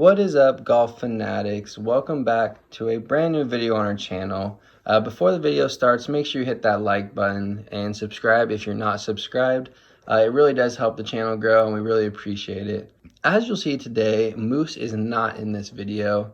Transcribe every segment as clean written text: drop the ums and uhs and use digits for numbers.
What is up, golf fanatics? Welcome back to a brand new video on our channel. Before the video starts, make sure you hit that like button and subscribe if you're not subscribed. It really does help the channel grow and we really appreciate it. As you'll see today, Moose is not in this video.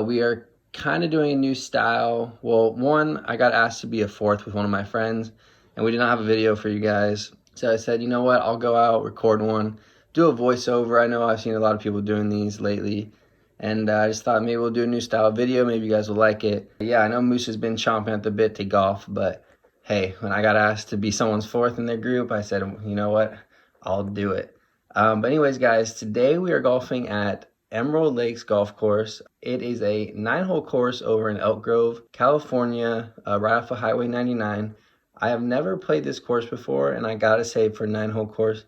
We are kind of doing a new style. Well, one, I got asked to be a fourth with one of my friends and we did not have a video for you guys. So I said, you know what, I'll go out, record one, do a voiceover. I know I've seen a lot of people doing these lately, and I just thought maybe we'll do a new style video. Maybe you guys will like it. Yeah, I know Moose has been chomping at the bit to golf, but hey, when I got asked to be someone's fourth in their group, I said, you know what, I'll do it. But anyways, guys, today we are golfing at Emerald Lakes Golf Course. It is a 9-hole course over in Elk Grove, California, right off of Highway 99. I have never played this course before, and I gotta say, for a 9-hole course,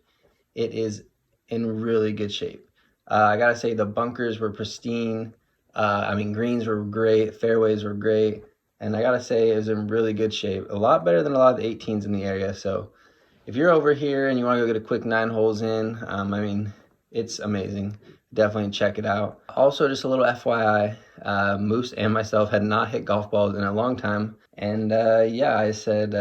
it is in really good shape. I gotta say the bunkers were pristine. Greens were great, fairways were great, and I gotta say it was in really good shape. A lot better than a lot of the 18s in the area. So if you're over here and you want to go get a quick 9 holes in, it's amazing. Definitely check it out. Also, just a little FYI, Moose and myself had not hit golf balls in a long time, and I said,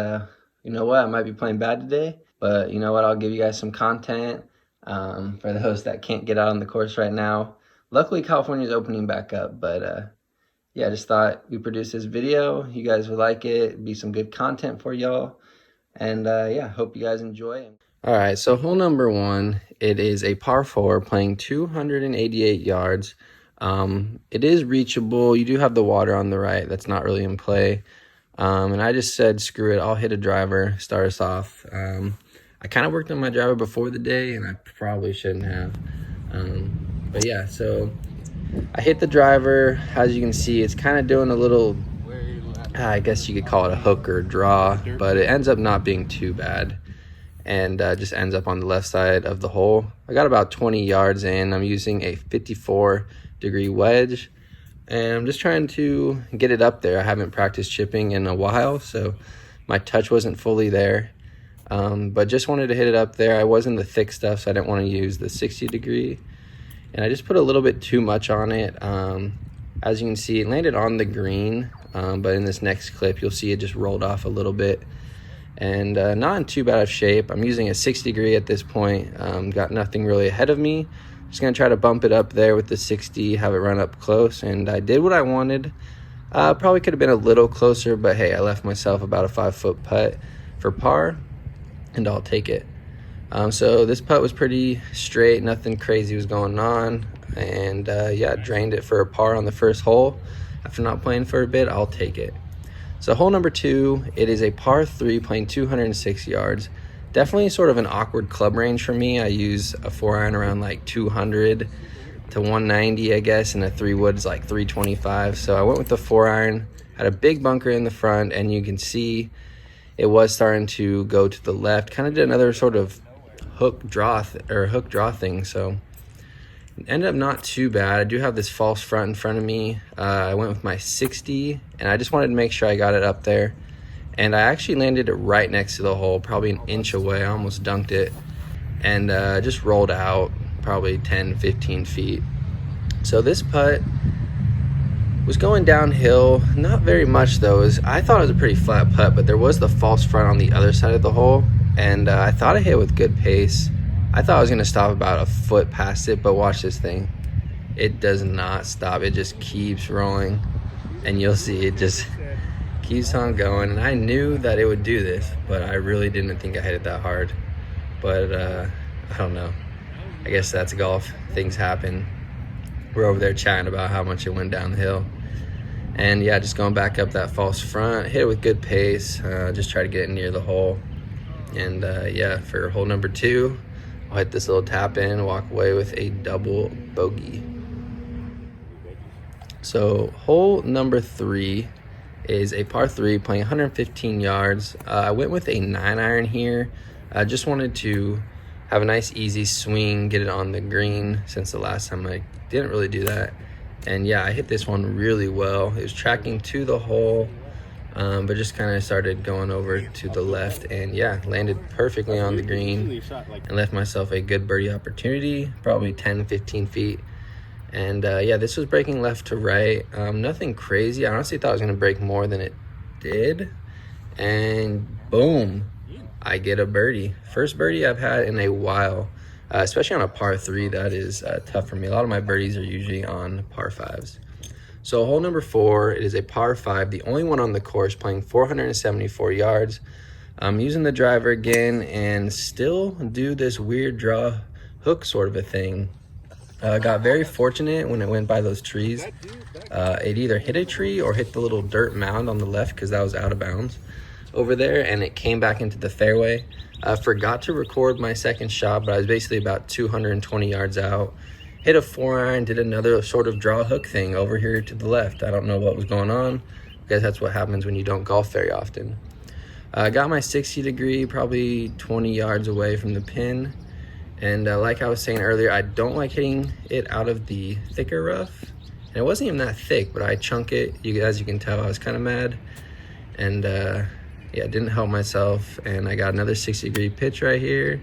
you know what, I might be playing bad today, but you know what, I'll give you guys some content. For those that can't get out on the course right now. Luckily, California is opening back up, but I just thought we produce this video. You guys would like it. It'd be some good content for y'all. And hope you guys enjoy it. All right, so hole number 1, it is a par 4 playing 288 yards. It is reachable. You do have the water on the right. That's not really in play. And I just said, screw it. I'll hit a driver, start us off. I kind of worked on my driver before the day, and I probably shouldn't have. But yeah, so I hit the driver. As you can see, it's kind of doing a little, I guess you could call it a hook or a draw, but it ends up not being too bad, and just ends up on the left side of the hole. I got about 20 yards in. I'm using a 54-degree wedge, and I'm just trying to get it up there. I haven't practiced chipping in a while, so my touch wasn't fully there. But just wanted to hit it up there. I was in the thick stuff, so I didn't want to use the 60-degree. And I just put a little bit too much on it. As you can see, it landed on the green, but in this next clip, you'll see it just rolled off a little bit. And not in too bad of shape. I'm using a 6-degree at this point. Got nothing really ahead of me. Just going to try to bump it up there with the 60, have it run up close. And I did what I wanted. Probably could have been a little closer, but hey, I left myself about a 5-foot putt for par. And I'll take it. So this putt was pretty straight, nothing crazy was going on, and drained it for a par on the first hole. After not playing for a bit, I'll take it. So hole number 2, it is a par 3 playing 206 yards. Definitely sort of an awkward club range for me. I use a 4-iron around like 200 to 190, I guess, and a 3-wood's like 325. So I went with the 4-iron, had a big bunker in the front, and you can see it was starting to go to the left. Kind of did another sort of hook draw thing. So it ended up not too bad. I do have this false front in front of me. I went with my 60, and I just wanted to make sure I got it up there. And I actually landed it right next to the hole, probably an inch away. I almost dunked it, and just rolled out probably 10, 15 feet. So this putt was going downhill, not very much though. I thought it was a pretty flat putt, but there was the false front on the other side of the hole, and I thought I hit with good pace. I thought I was going to stop about a foot past it, but watch this thing. It does not stop. It just keeps rolling, and you'll see it just keeps on going. And I knew that it would do this, but I really didn't think I hit it that hard. But I don't know. I guess that's golf. Things happen. We're over there chatting about how much it went down the hill. And yeah, just going back up that false front, hit it with good pace, just try to get it near the hole. And for hole number 2, I'll hit this little tap in, walk away with a double bogey. So hole number 3 is a par 3 playing 115 yards. I went with a 9-iron here. I just wanted to have a nice easy swing, get it on the green, since the last time I didn't really do that. And yeah, I hit this one really well. It was tracking to the hole, but just kind of started going over to the left, and yeah, landed perfectly on the green and left myself a good birdie opportunity, probably 10, 15 feet. And yeah, this was breaking left to right. Nothing crazy. I honestly thought it was gonna break more than it did. And boom, I get a birdie. First birdie I've had in a while, especially on a par 3. That is tough for me. A lot of my birdies are usually on par 5s. So hole number 4, it is a par 5, the only one on the course, playing 474 yards. I'm using the driver again and still do this weird draw hook sort of a thing. Got very fortunate when it went by those trees. It either hit a tree or hit the little dirt mound on the left, because that was out of bounds over there, and it came back into the fairway. Forgot to record my second shot, but I was basically about 220 yards out. Hit a 4-iron, did another sort of draw hook thing over here to the left. I don't know what was going on, because that's what happens when you don't golf very often. Got my 60 degree, probably 20 yards away from the pin. And like I was saying earlier, I don't like hitting it out of the thicker rough. And it wasn't even that thick, but I chunk it. As you can tell, I was kind of mad. And yeah, didn't help myself. And I got another 60 degree pitch right here.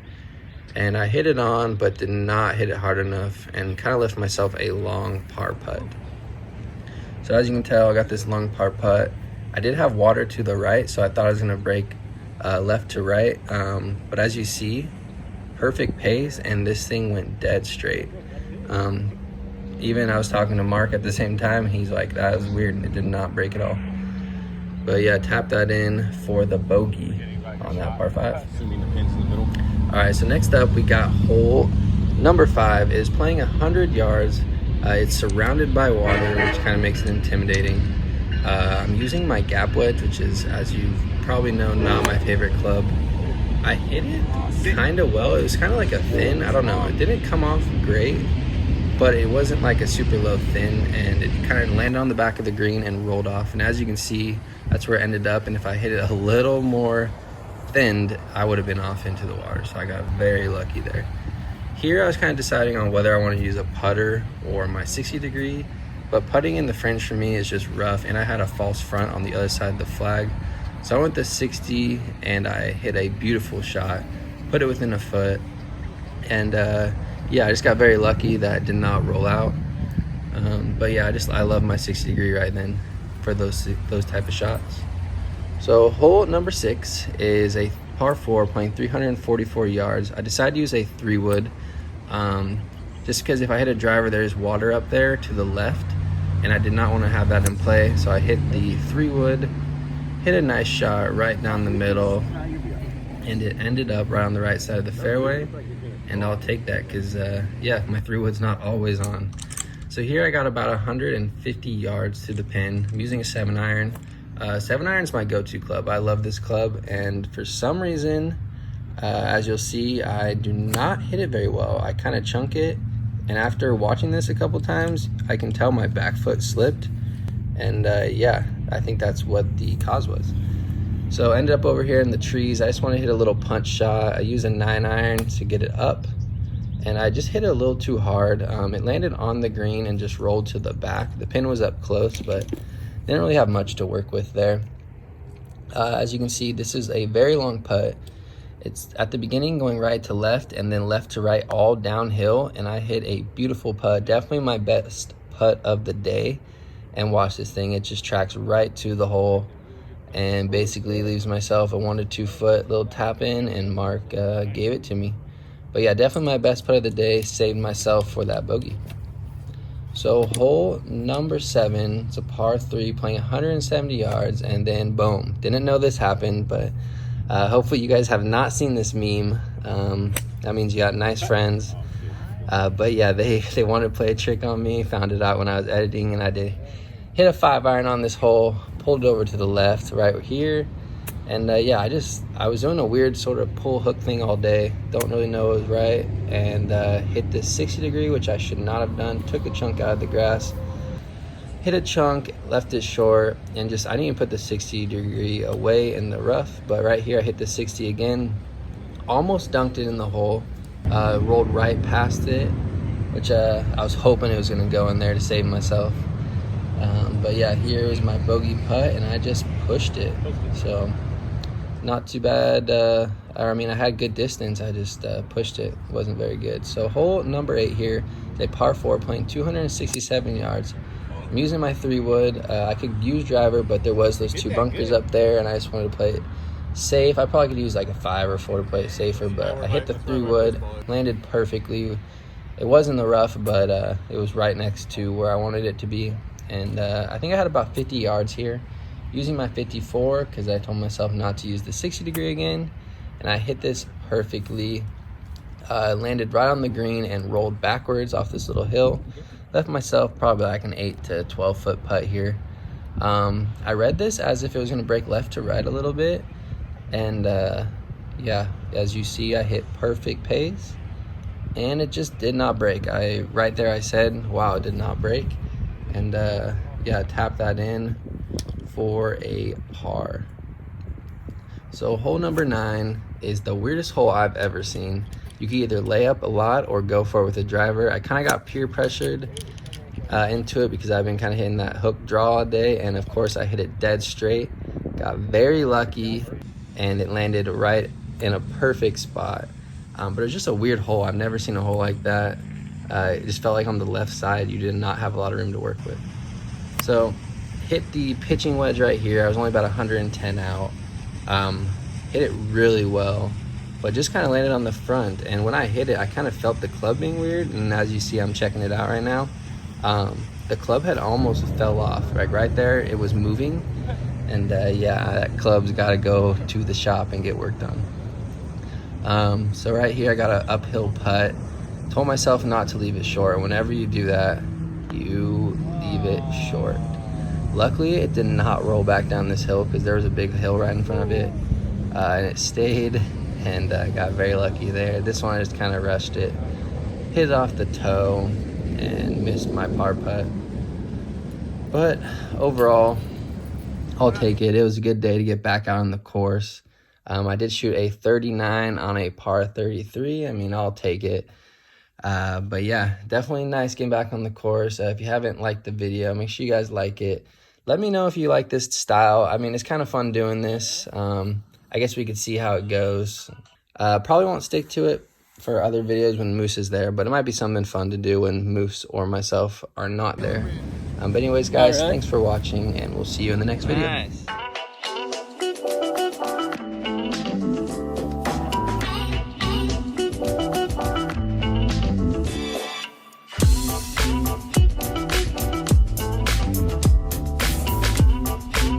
And I hit it on, but did not hit it hard enough, and kind of left myself a long par putt. So as you can tell, I got this long par putt. I did have water to the right, so I thought I was gonna break left to right. But as you see, perfect pace, and this thing went dead straight. Even I was talking to Mark at the same time, he's like, that was weird, and it did not break at all. But yeah, tap that in for the bogey on that par 5. All right, so next up we got hole number 5. Is playing 100 yards. It's surrounded by water, which kind of makes it intimidating. I'm using my gap wedge, which is, as you probably know, not my favorite club. I hit it kind of well. It was kind of like a thin, I don't know, it didn't come off great, but it wasn't like a super low thin, and it kind of landed on the back of the green and rolled off. And as you can see, that's where it ended up. And if I hit it a little more thinned, I would have been off into the water. So I got very lucky there. Here I was kind of deciding on whether I want to use a putter or my 60 degree, but putting in the fringe for me is just rough, and I had a false front on the other side of the flag. So I went the 60 and I hit a beautiful shot, put it within a foot, and yeah, I just got very lucky that it did not roll out. But yeah, I love my 60 degree right then for those type of shots. So hole number 6 is a par 4, playing 344 yards. I decided to use a 3-wood, just because if I hit a driver, there's water up there to the left, and I did not want to have that in play. So I hit the 3-wood, hit a nice shot right down the middle, and it ended up right on the right side of the fairway. And I'll take that because yeah, my 3-wood's not always on. So here I got about 150 yards to the pin. I'm using a 7-iron. 7-iron is my go-to club. I love this club, and for some reason, as you'll see, I do not hit it very well. I kind of chunk it, and after watching this a couple times, I can tell my back foot slipped, and yeah, I think that's what the cause was. So I ended up over here in the trees. I just want to hit a little punch shot. I used a 9-iron to get it up, and I just hit it a little too hard. It landed on the green and just rolled to the back. The pin was up close, but didn't really have much to work with there. As you can see, this is a very long putt. It's at the beginning going right to left and then left to right, all downhill, and I hit a beautiful putt. Definitely my best putt of the day. And watch this thing, it just tracks right to the hole and basically leaves myself a 1 to 2 foot little tap in, and Mark gave it to me. But yeah, definitely my best putt of the day. Saved myself for that bogey. So hole number 7, it's a par 3, playing 170 yards, and then boom. Didn't know this happened, but hopefully you guys have not seen this meme. That means you got nice friends. But yeah, they wanted to play a trick on me. Found it out when I was editing, and I did hit a 5-iron on this hole, pulled it over to the left right here. And yeah, I was doing a weird sort of pull hook thing all day. Don't really know it was right. And hit this 60 degree, which I should not have done. Took a chunk out of the grass. Hit a chunk, left it short, and I didn't even put the 60 degree away in the rough. But right here, I hit the 60 again. Almost dunked it in the hole. Rolled right past it, which I was hoping it was going to go in there to save myself. But yeah, here is my bogey putt, and I just pushed it. So not too bad. I mean, I had good distance. I just pushed it. Wasn't very good. So hole number 8 here It's a par 4 playing 267 yards. I'm using my 3-wood. I could use driver, but there was those 2 bunkers up there, and I just wanted to play it safe. I probably could use like a 5 or 4 to play it safer, but I hit the 3-wood, landed perfectly. It was in the rough, but it was right next to where I wanted it to be. And I think I had about 50 yards here, using my 54 because I told myself not to use the 60 degree again. And I hit this perfectly, landed right on the green and rolled backwards off this little hill. Left myself probably like an 8 to 12 foot putt here. I read this as if it was going to break left to right a little bit. And yeah, as you see, I hit perfect pace. And it just did not break. Right there I said, wow, it did not break. And yeah, tap that in for a par. So hole number 9 is the weirdest hole I've ever seen. You can either lay up a lot or go for it with a driver. I kind of got peer pressured into it because I've been kind of hitting that hook draw all day, and of course I hit it dead straight. Got very lucky, and it landed right in a perfect spot. But it was just a weird hole. I've never seen a hole like that. It just felt like on the left side you did not have a lot of room to work with. So hit the pitching wedge right here. I was only about 110 out. Hit it really well, but just kind of landed on the front. And when I hit it, I kind of felt the club being weird. And as you see, I'm checking it out right now. The club head almost fell off. Like right there, it was moving. And yeah, that club's got to go to the shop and get worked on. So right here, I got an uphill putt. Told myself not to leave it short. Whenever you do that, you leave it short. Luckily, it did not roll back down this hill because there was a big hill right in front of it. And it stayed, and got very lucky there. This one, I just kind of rushed it. Hit it off the toe and missed my par putt. But overall, I'll take it. It was a good day to get back out on the course. I did shoot a 39 on a par 33. I mean, I'll take it. But yeah, definitely nice getting back on the course. If you haven't liked the video, make sure you guys like it. Let me know if you like this style. I mean, it's kind of fun doing this. I guess we could see how it goes. Probably won't stick to it for other videos when Moose is there, but it might be something fun to do when Moose or myself are not there. But anyways, guys, thanks for watching, and we'll see you in the next video. Nice.